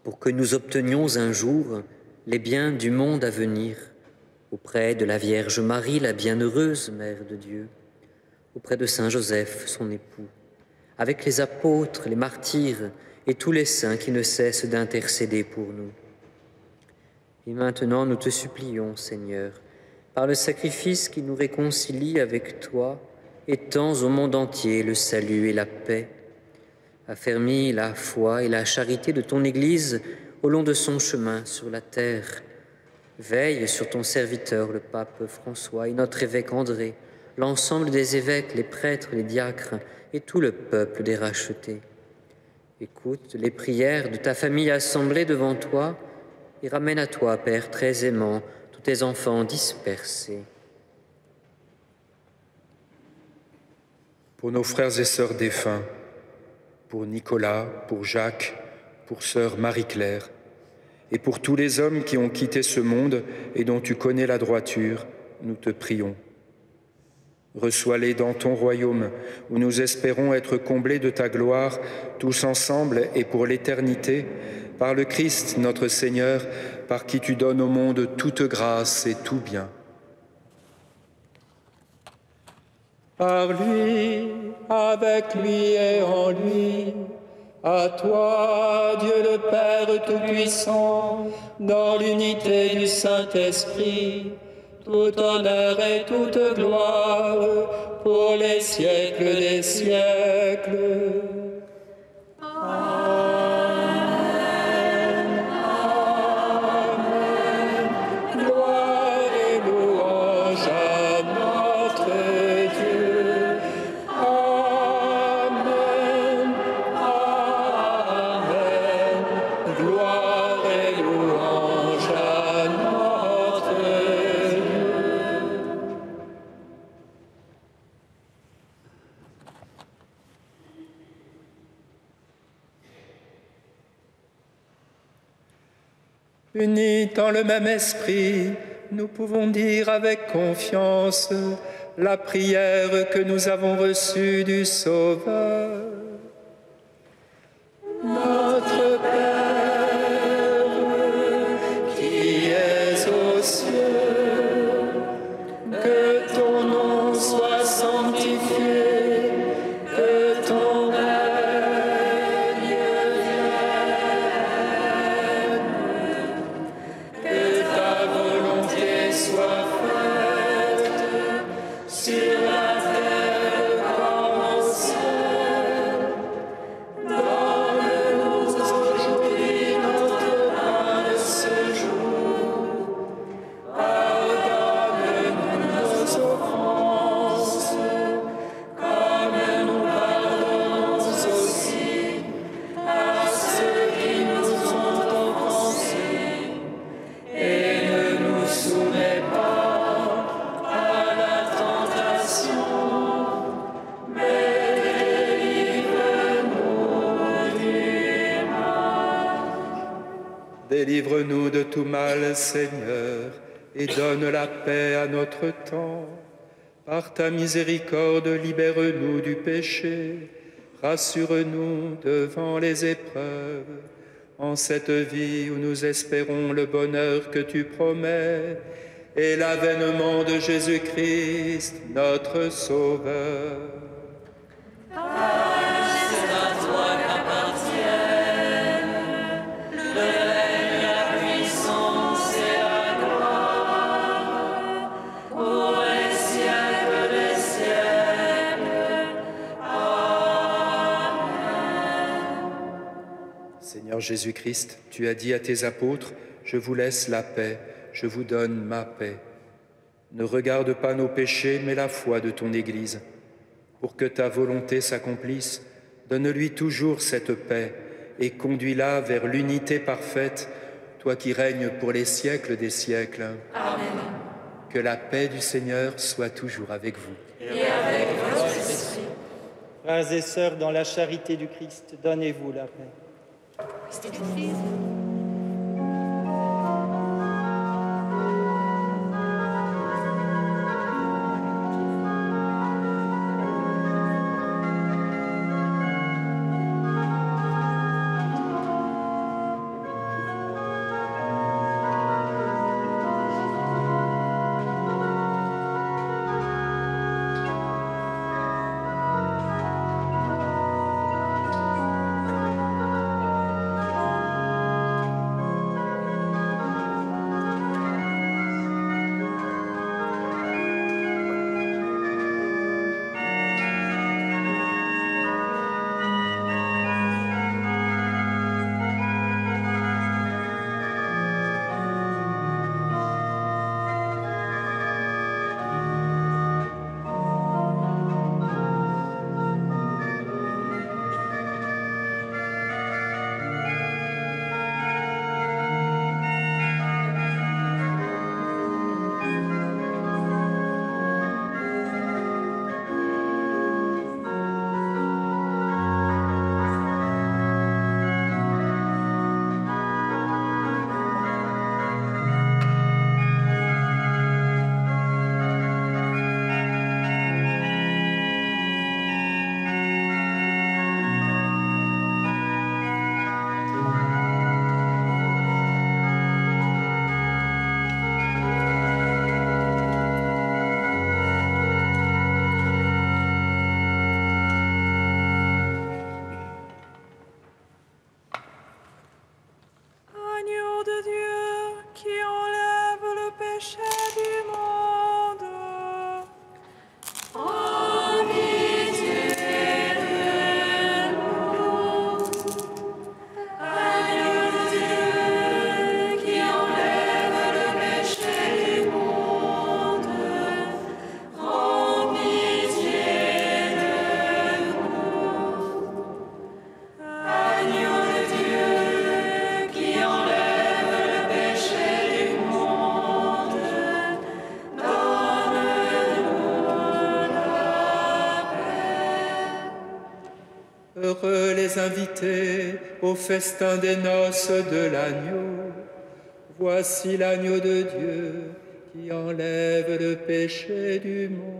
pour que nous obtenions un jour les biens du monde à venir, auprès de la Vierge Marie, la bienheureuse Mère de Dieu, auprès de Saint Joseph, son époux, avec les apôtres, les martyrs et tous les saints qui ne cessent d'intercéder pour nous. Et maintenant, nous te supplions, Seigneur, par le sacrifice qui nous réconcilie avec toi, étends au monde entier le salut et la paix. Affermis la foi et la charité de ton Église au long de son chemin sur la terre. Veille sur ton serviteur, le pape François, et notre évêque André, l'ensemble des évêques, les prêtres, les diacres et tout le peuple des rachetés. Écoute les prières de ta famille assemblée devant toi et ramène à toi, Père très aimant, tous tes enfants dispersés. Pour nos frères et sœurs défunts, pour Nicolas, pour Jacques, pour sœur Marie-Claire, et pour tous les hommes qui ont quitté ce monde et dont tu connais la droiture, nous te prions. Reçois-les dans ton royaume, où nous espérons être comblés de ta gloire, tous ensemble et pour l'éternité, par le Christ notre Seigneur, par qui tu donnes au monde toute grâce et tout bien. Par lui, avec lui et en lui, à toi, Dieu le Père Tout-Puissant, dans l'unité du Saint-Esprit, tout honneur et toute gloire pour les siècles des siècles. Amen. Amen. Gloire et louange à notre Dieu. Amen. Amen. Gloire et louange à notre Dieu. Unis dans le même esprit, nous pouvons dire avec confiance la prière que nous avons reçue du Sauveur. Notre Père, qui es aux cieux, que ton nom soit sanctifié, que ton règne vienne, que ta volonté soit faite sur la terre comme au ciel. Donne-nous aujourd'hui notre pain de ce jour. Pardonne-nous nos offenses, comme nous pardonnons aussi à ceux qui nous ont offensés. Et ne nous soumets pas à la tentation, mais délivre-nous du mal. Délivre-nous de tout mal, Seigneur, et donne la paix à notre temps. Par ta miséricorde, libère-nous du péché, rassure-nous devant les épreuves, en cette vie où nous espérons le bonheur que tu promets et l'avènement de Jésus-Christ, notre Sauveur. Seigneur Jésus-Christ, tu as dit à tes apôtres, « Je vous laisse la paix, je vous donne ma paix. » Ne regarde pas nos péchés, mais la foi de ton Église. Pour que ta volonté s'accomplisse, donne-lui toujours cette paix et conduis-la vers l'unité parfaite, toi qui règnes pour les siècles des siècles. Amen. Que la paix du Seigneur soit toujours avec vous. Et avec votre esprit. Frères et sœurs, dans la charité du Christ, donnez-vous la paix. Heureux les invités au festin des noces de l'agneau. Voici l'agneau de Dieu qui enlève le péché du monde.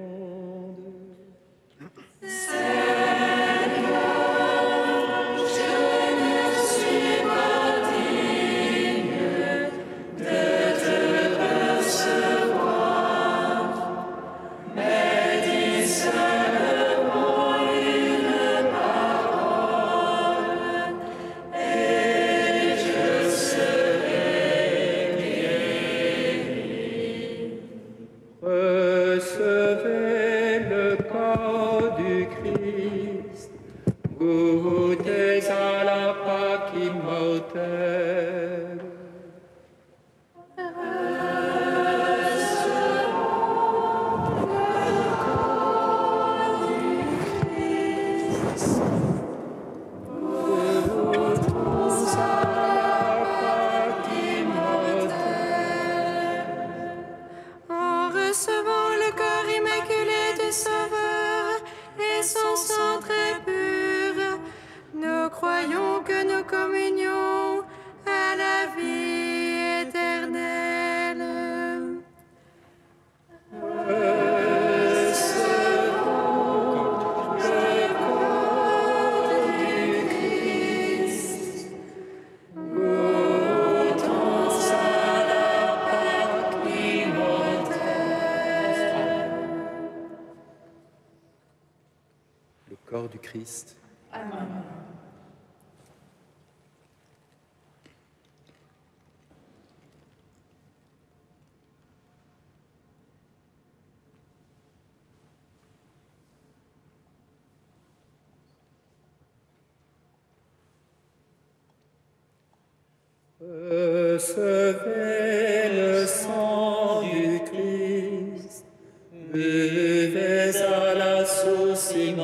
Recevez le corps du Christ, goûtez à la Pâque immortelle. En recevant le corps immaculé du Sauveur et son sang très pur, nous croyons que nous communions à la vie éternelle. Le corps du Christ. Recevez le sang du Christ, buvez à la source immortelle.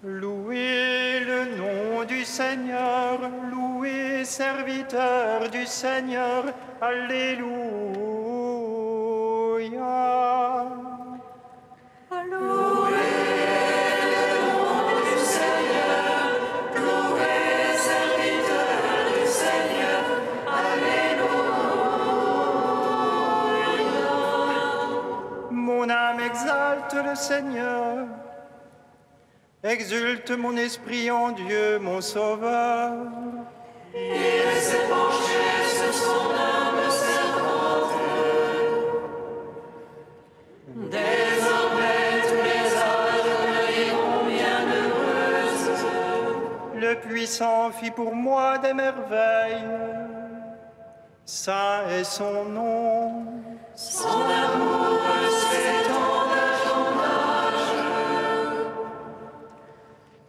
Louez le nom du Seigneur, louez serviteur du Seigneur, Alléluia. Mon âme exalte le Seigneur, exulte mon esprit en Dieu, mon Sauveur. Il s'est penché sur son âme servante. Désormais tous les âges iront bienheureuses. Le puissant fit pour moi des merveilles, saint est son nom. Son amour s'étend d'âge en âge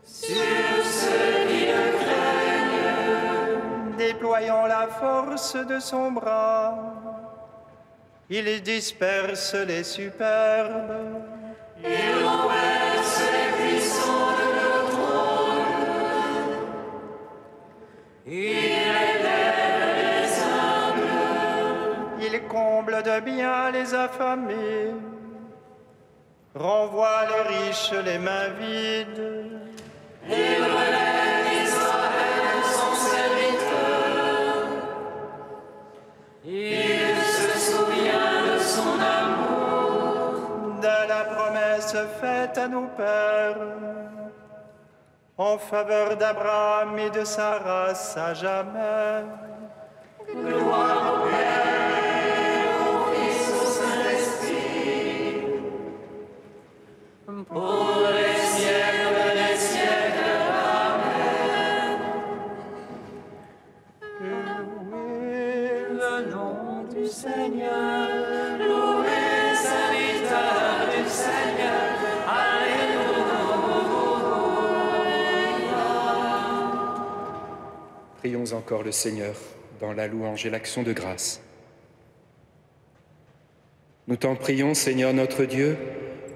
sur ceux qui le craignent. Déployant la force de son bras, il disperse les superbes. Il renverse les puissants de leur trône. Il élève les humbles. Il comble de bien les affamés, renvoie les riches les mains vides. Il relève Israël, son serviteur. Il se souvient de son amour. De la promesse faite à nos pères, en faveur d'Abraham et de sa race à jamais. Gloire au Père, au Fils, au Saint-Esprit, pour les siècles des siècles. Amen. Louez Le nom du Seigneur, louez serviteur du Seigneur. Alléluia. Prions encore le Seigneur dans la louange et l'action de grâce. Nous t'en prions, Seigneur notre Dieu,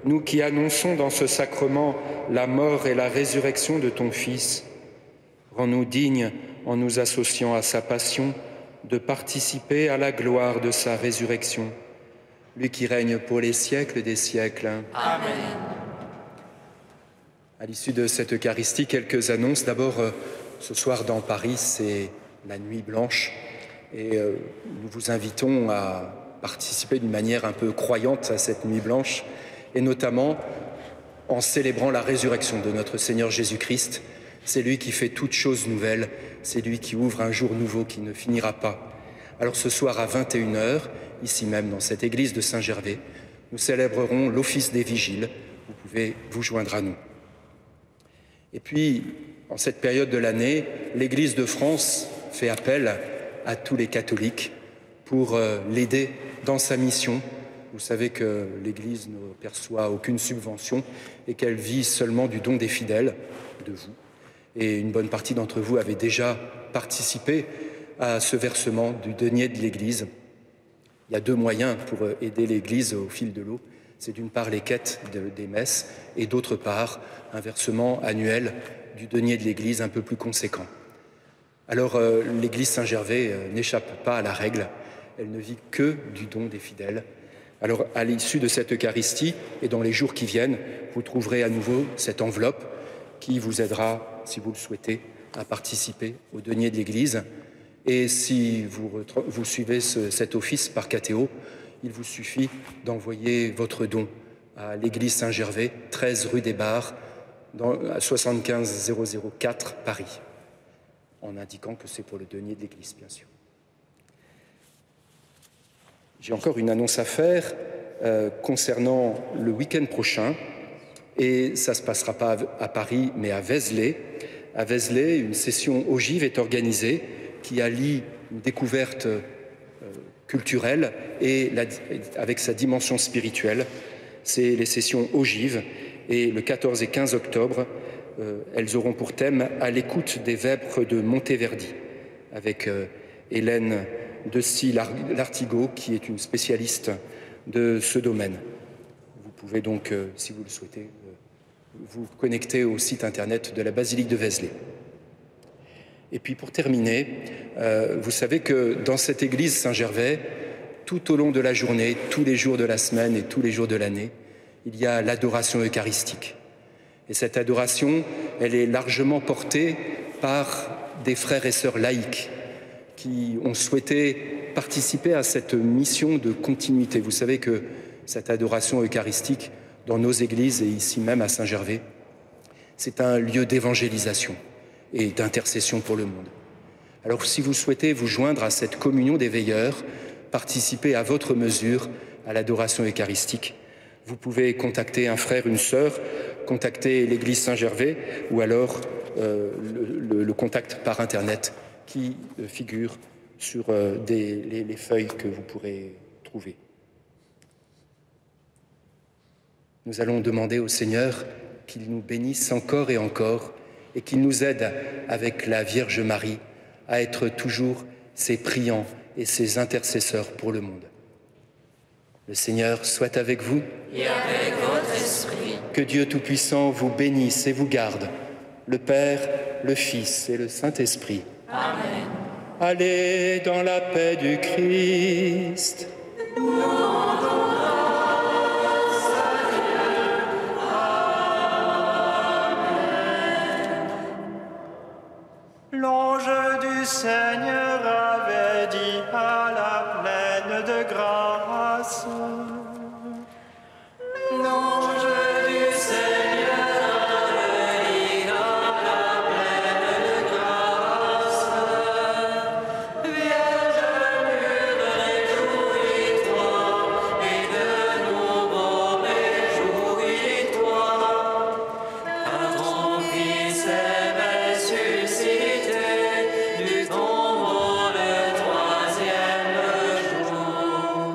nous qui annonçons dans ce sacrement la mort et la résurrection de ton Fils. Rends-nous dignes, en nous associant à sa passion, de participer à la gloire de sa résurrection, lui qui règne pour les siècles des siècles. Amen. À l'issue de cette Eucharistie, quelques annonces. D'abord, ce soir dans Paris, c'est la Nuit Blanche et nous vous invitons à participer d'une manière un peu croyante à cette Nuit Blanche et notamment en célébrant la résurrection de notre Seigneur Jésus-Christ. C'est lui qui fait toutes choses nouvelles, c'est lui qui ouvre un jour nouveau qui ne finira pas. Alors ce soir à 21h, ici même dans cette église de Saint-Gervais, nous célébrerons l'office des vigiles. Vous pouvez vous joindre à nous. Et puis, en cette période de l'année, l'Église de France fait appel à tous les catholiques pour l'aider dans sa mission. Vous savez que l'Église ne perçoit aucune subvention et qu'elle vit seulement du don des fidèles, de vous. Et une bonne partie d'entre vous avait déjà participé à ce versement du denier de l'Église. Il y a deux moyens pour aider l'Église au fil de l'eau. C'est d'une part les quêtes des messes et d'autre part un versement annuel du denier de l'Église un peu plus conséquent. Alors l'Église Saint-Gervais n'échappe pas à la règle, elle ne vit que du don des fidèles. Alors à l'issue de cette Eucharistie et dans les jours qui viennent, vous trouverez à nouveau cette enveloppe qui vous aidera, si vous le souhaitez, à participer au denier de l'Église. Et si vous suivez cet office par Catéo, il vous suffit d'envoyer votre don à l'église Saint-Gervais, 13 rue des Barres, à 75 004 Paris, en indiquant que c'est pour le denier de l'église, bien sûr. J'ai encore une annonce à faire concernant le week-end prochain, et ça ne se passera pas à Paris, mais à Vézelay. À Vézelay, une session ogive est organisée qui allie une découverte culturelle et avec sa dimension spirituelle. C'est les sessions ogives et le 14 et 15 octobre, elles auront pour thème « À l'écoute des vêpres de Monteverdi » avec Hélène Deci-Lartigot qui est une spécialiste de ce domaine. Vous pouvez donc, si vous le souhaitez, vous connecter au site internet de la basilique de Vézelay. Et puis pour terminer, vous savez que dans cette église Saint-Gervais, tout au long de la journée, tous les jours de la semaine et tous les jours de l'année, il y a l'adoration eucharistique. Et cette adoration, elle est largement portée par des frères et sœurs laïcs qui ont souhaité participer à cette mission de continuité. Vous savez que cette adoration eucharistique dans nos églises et ici même à Saint-Gervais, c'est un lieu d'évangélisation et d'intercession pour le monde. Alors si vous souhaitez vous joindre à cette communion des veilleurs, participer à votre mesure à l'adoration eucharistique, vous pouvez contacter un frère, une sœur, contacter l'église Saint-Gervais ou alors le contact par Internet qui figure sur les feuilles que vous pourrez trouver. Nous allons demander au Seigneur qu'il nous bénisse encore et encore et qu'il nous aide avec la Vierge Marie à être toujours ses priants et ses intercesseurs pour le monde. Le Seigneur soit avec vous et avec votre esprit. Que Dieu Tout-Puissant vous bénisse et vous garde, le Père, le Fils et le Saint-Esprit. Amen. Allez dans la paix du Christ. Nous rendons grâce à Dieu. Amen. L'ange du Seigneur avait dit à la pleine de grâce. L'ange du Seigneur avait dit à la pleine de grâce. Vierge pure, réjouis-toi, et de nouveau réjouis-toi. Car ton Fils est ressuscité du tombeau le troisième jour.